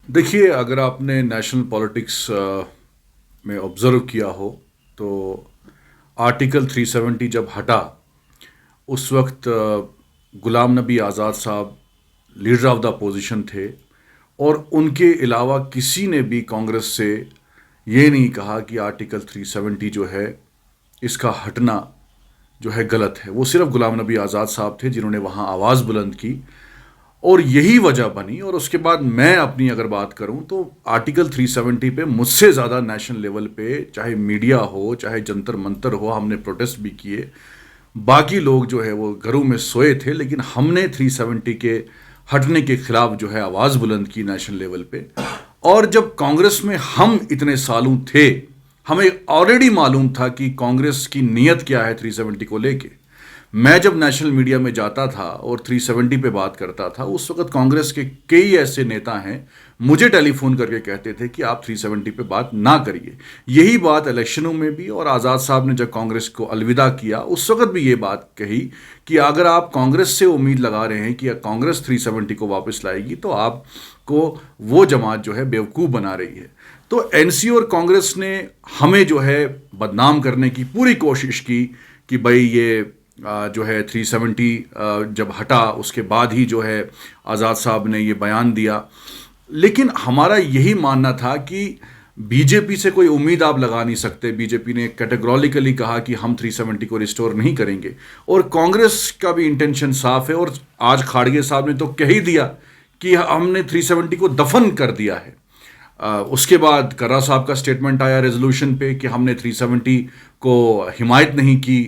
देखिए, अगर आपने नेशनल पॉलिटिक्स में ऑब्जर्व किया हो तो आर्टिकल 370 जब हटा उस वक्त गुलाम नबी आज़ाद साहब लीडर ऑफ द अपोजिशन थे और उनके अलावा किसी ने भी कांग्रेस से ये नहीं कहा कि आर्टिकल 370 जो है इसका हटना जो है गलत है। वो सिर्फ गुलाम नबी आज़ाद साहब थे जिन्होंने वहाँ आवाज़ बुलंद की और यही वजह बनी। और उसके बाद मैं अपनी अगर बात करूं तो आर्टिकल 370 पे मुझसे ज़्यादा नेशनल लेवल पे चाहे मीडिया हो चाहे जंतर मंतर हो हमने प्रोटेस्ट भी किए। बाकी लोग जो है वो घरों में सोए थे, लेकिन हमने 370 के हटने के खिलाफ जो है आवाज़ बुलंद की नेशनल लेवल पे। और जब कांग्रेस में हम इतने सालों थे, हमें ऑलरेडी मालूम था कि कांग्रेस की नीयत क्या है 370 को लेके। मैं जब नेशनल मीडिया में जाता था और 370 पे बात करता था, उस वक्त कांग्रेस के कई ऐसे नेता हैं मुझे टेलीफोन करके कहते थे कि आप 370 पे बात ना करिए। यही बात इलेक्शनों में भी, और आज़ाद साहब ने जब कांग्रेस को अलविदा किया उस वक्त भी ये बात कही कि अगर आप कांग्रेस से उम्मीद लगा रहे हैं कि कांग्रेस 370 को वापस लाएगी तो आपको वो जमात जो है बेवकूफ़ बना रही है। तो एनसी और कांग्रेस ने हमें जो है बदनाम करने की पूरी कोशिश की कि भाई ये जो है 370 जब हटा उसके बाद ही जो है आज़ाद साहब ने ये बयान दिया। लेकिन हमारा यही मानना था कि बीजेपी से कोई उम्मीद आप लगा नहीं सकते। बीजेपी ने कैटेगोरिकली कहा कि हम 370 को रिस्टोर नहीं करेंगे, और कांग्रेस का भी इंटेंशन साफ है। और आज खाड़गे साहब ने तो कह ही दिया कि हमने 370 को दफन कर दिया है। उसके बाद कर्रा साहब का स्टेटमेंट आया रेजोल्यूशन पे कि हमने 370 को हिमायत नहीं की।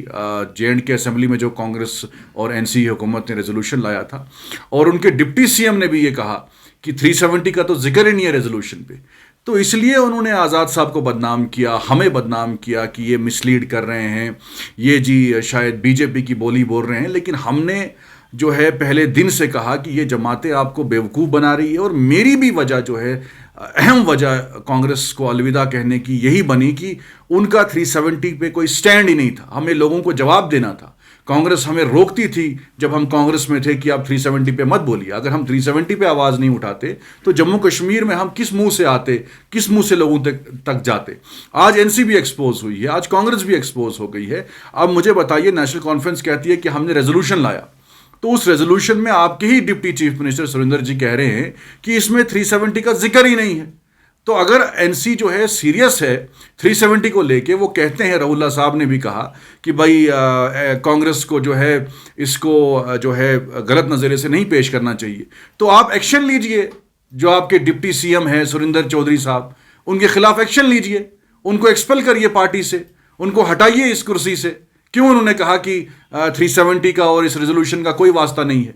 JNK असेंबली में जो कांग्रेस और NC हुकूमत ने रेजोल्यूशन लाया था, और उनके डिप्टी CM ने भी ये कहा कि 370 का तो जिक्र ही नहीं है रेजोल्यूशन पे। तो इसलिए उन्होंने आज़ाद साहब को बदनाम किया, हमें बदनाम किया कि ये मिसलीड कर रहे हैं, ये जी शायद बीजेपी की बोली बोल रहे हैं। लेकिन हमने जो है पहले दिन से कहा कि ये जमातें आपको बेवकूफ़ बना रही है। और मेरी भी वजह जो है, अहम वजह कांग्रेस को अलविदा कहने की यही बनी कि उनका 370 पे कोई स्टैंड ही नहीं था। हमें लोगों को जवाब देना था। कांग्रेस हमें रोकती थी जब हम कांग्रेस में थे कि आप 370 पे मत बोलिए। अगर हम 370 पे आवाज़ नहीं उठाते तो जम्मू कश्मीर में हम किस मुंह से आते, किस मुंह से लोगों तक जाते। आज NC भी एक्सपोज हुई है, आज कांग्रेस भी एक्सपोज हो गई है। अब मुझे बताइए, नेशनल कॉन्फ्रेंस कहती है कि हमने रेजोल्यूशन लाया, तो उस रेजोल्यूशन में आपके ही डिप्टी चीफ मिनिस्टर सुरेंद्र जी कह रहे हैं कि इसमें 370 का जिक्र ही नहीं है। तो अगर NC जो है सीरियस है 370 को लेके, वो कहते हैं, राहुल्ला साहब ने भी कहा कि भाई कांग्रेस को जो है इसको जो है गलत नज़रिए से नहीं पेश करना चाहिए, तो आप एक्शन लीजिए। जो आपके डिप्टी CM हैं सुरेंद्र चौधरी साहब, उनके खिलाफ एक्शन लीजिए, उनको एक्सपेल करिए पार्टी से, उनको हटाइए इस कुर्सी से। क्यों उन्होंने कहा कि 370 का और इस रेजोल्यूशन का कोई वास्ता नहीं है?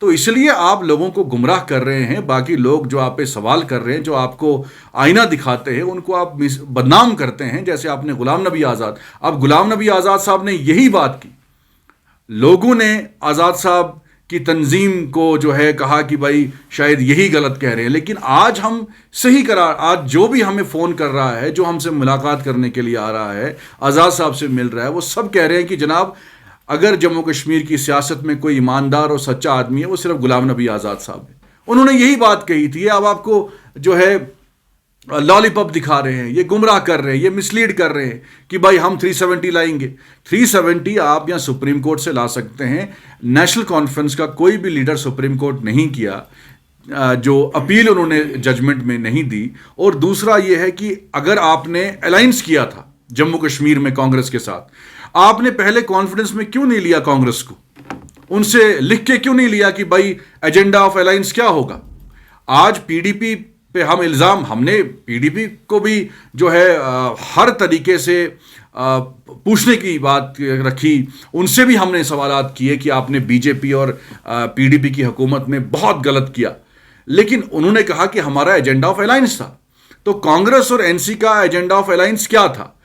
तो इसलिए आप लोगों को गुमराह कर रहे हैं। बाकी लोग जो आप पे सवाल कर रहे हैं, जो आपको आईना दिखाते हैं, उनको आप बदनाम करते हैं। जैसे आपने गुलाम नबी आज़ाद, अब गुलाम नबी आज़ाद साहब ने यही बात की, लोगों ने आज़ाद साहब की तंजीम को जो है कहा कि भाई शायद यही गलत कह रहे हैं। लेकिन आज हम सही करार, आज जो भी हमें फ़ोन कर रहा है, जो हमसे मुलाकात करने के लिए आ रहा है, आज़ाद साहब से मिल रहा है, वो सब कह रहे हैं कि जनाब अगर जम्मू कश्मीर की सियासत में कोई ईमानदार और सच्चा आदमी है वो सिर्फ गुलाम नबी आज़ाद साहब है। उन्होंने यही बात कही थी। अब आपको जो है लॉलीपॉप दिखा रहे हैं, ये गुमराह कर रहे हैं, ये मिसलीड कर रहे हैं कि भाई हम 370 लाएंगे। 370 आप यहाँ सुप्रीम कोर्ट से ला सकते हैं। नेशनल कॉन्फ्रेंस का कोई भी लीडर सुप्रीम कोर्ट नहीं किया, जो अपील उन्होंने जजमेंट में नहीं दी। और दूसरा ये है कि अगर आपने अलायंस किया था जम्मू कश्मीर में कांग्रेस के साथ, आपने पहले कॉन्फ्रेंस में क्यों नहीं लिया कांग्रेस को? उनसे लिख के क्यों नहीं लिया कि भाई एजेंडा ऑफ अलायंस क्या होगा? आज PDP पे हम इल्ज़ाम, हमने PDP को भी जो है हर तरीके से पूछने की बात रखी। उनसे भी हमने सवालात किए कि आपने बीजेपी और PDP की हुकूमत में बहुत गलत किया। लेकिन उन्होंने कहा कि हमारा एजेंडा ऑफ अलायंस था। तो कांग्रेस और NC का एजेंडा ऑफ अलायंस क्या था?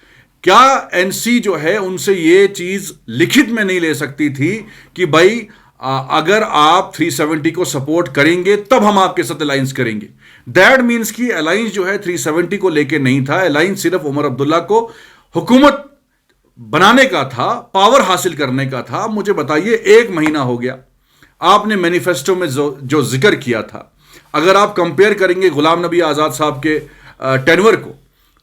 क्या NC जो है उनसे ये चीज़ लिखित में नहीं ले सकती थी कि भाई अगर आप 370 को सपोर्ट करेंगे तब हम आपके साथ अलायंस करेंगे? दैट मीन्स कि अलायंस जो है 370 को लेके नहीं था। अलायंस सिर्फ उमर अब्दुल्ला को हुकूमत बनाने का था, पावर हासिल करने का था। मुझे बताइए, 1 महीना हो गया, आपने मैनिफेस्टो में जो जिक्र किया था, अगर आप कंपेयर करेंगे गुलाम नबी आज़ाद साहब के टेनवर को,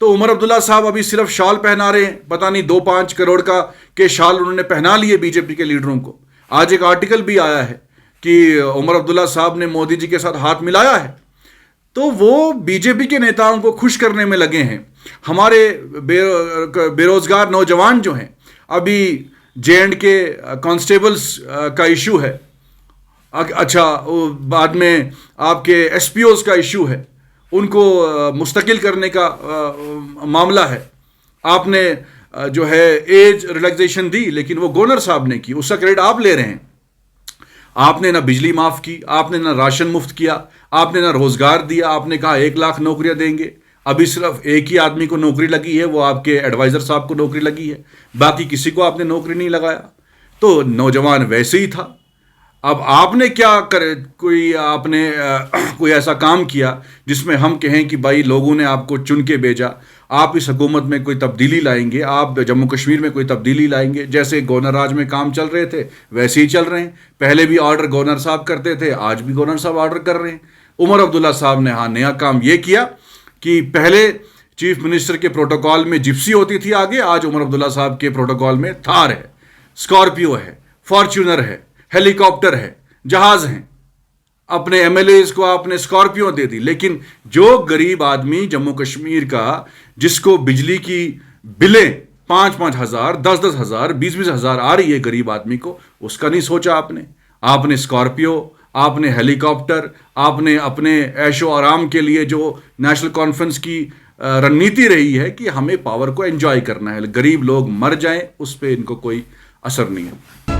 तो उमर अब्दुल्ला साहब अभी सिर्फ शाल पहना रहे हैं, पता नहीं 2-5 करोड़ का के शाल उन्होंने पहना लिए बीजेपी के लीडरों को। आज एक आर्टिकल भी आया है कि उमर अब्दुल्ला साहब ने मोदी जी के साथ हाथ मिलाया है। तो वो बीजेपी के नेताओं को खुश करने में लगे हैं। हमारे बेरोजगार नौजवान जो हैं, अभी जे.एंड.के कांस्टेबल्स का इशू है, अच्छा बाद में आपके एसपीओज का इशू है, उनको मुस्तकिल करने का मामला है। आपने जो है एज रिलैक्सेशन दी, लेकिन वो गवर्नर साहब ने की, उसका क्रेडिट आप ले रहे हैं। आपने ना बिजली माफ की, आपने ना राशन मुफ्त किया, आपने ना रोजगार दिया। आपने कहा 1 लाख नौकरियां देंगे, अभी सिर्फ एक ही आदमी को नौकरी लगी है, वो आपके एडवाइजर साहब को नौकरी लगी है, बाकी किसी को आपने नौकरी नहीं लगाया। तो नौजवान वैसे ही था। अब आपने क्या करे, कोई ऐसा काम किया जिसमें हम कहें कि भाई लोगों ने आपको चुन के भेजा, आप इस हुकूमत में कोई तब्दीली लाएंगे, आप जम्मू कश्मीर में कोई तब्दीली लाएंगे। जैसे गवर्नर राज में काम चल रहे थे वैसे ही चल रहे हैं। पहले भी ऑर्डर गवर्नर साहब करते थे, आज भी गवर्नर साहब ऑर्डर कर रहे हैं। उमर अब्दुल्ला साहब ने नया काम यह किया कि पहले चीफ मिनिस्टर के प्रोटोकॉल में जिप्सी होती थी आगे, आज उमर अब्दुल्ला साहब के प्रोटोकॉल में थार है, स्कॉर्पियो है, फॉर्च्यूनर है, हेलीकॉप्टर है, जहाज हैं। अपने एमएलएज को आपने स्कॉर्पियो दे दी, लेकिन जो गरीब आदमी जम्मू कश्मीर का, जिसको बिजली की बिलें 5-5 हज़ार, 10-10 हज़ार, 20-20 हज़ार आ रही है गरीब आदमी को, उसका नहीं सोचा आपने स्कॉर्पियो, आपने हेलीकॉप्टर, आपने अपने ऐशो आराम के लिए जो नेशनल कॉन्फ्रेंस की रणनीति रही है कि हमें पावर को एंजॉय करना है, गरीब लोग मर जाएं, उस पर इनको कोई असर नहीं है।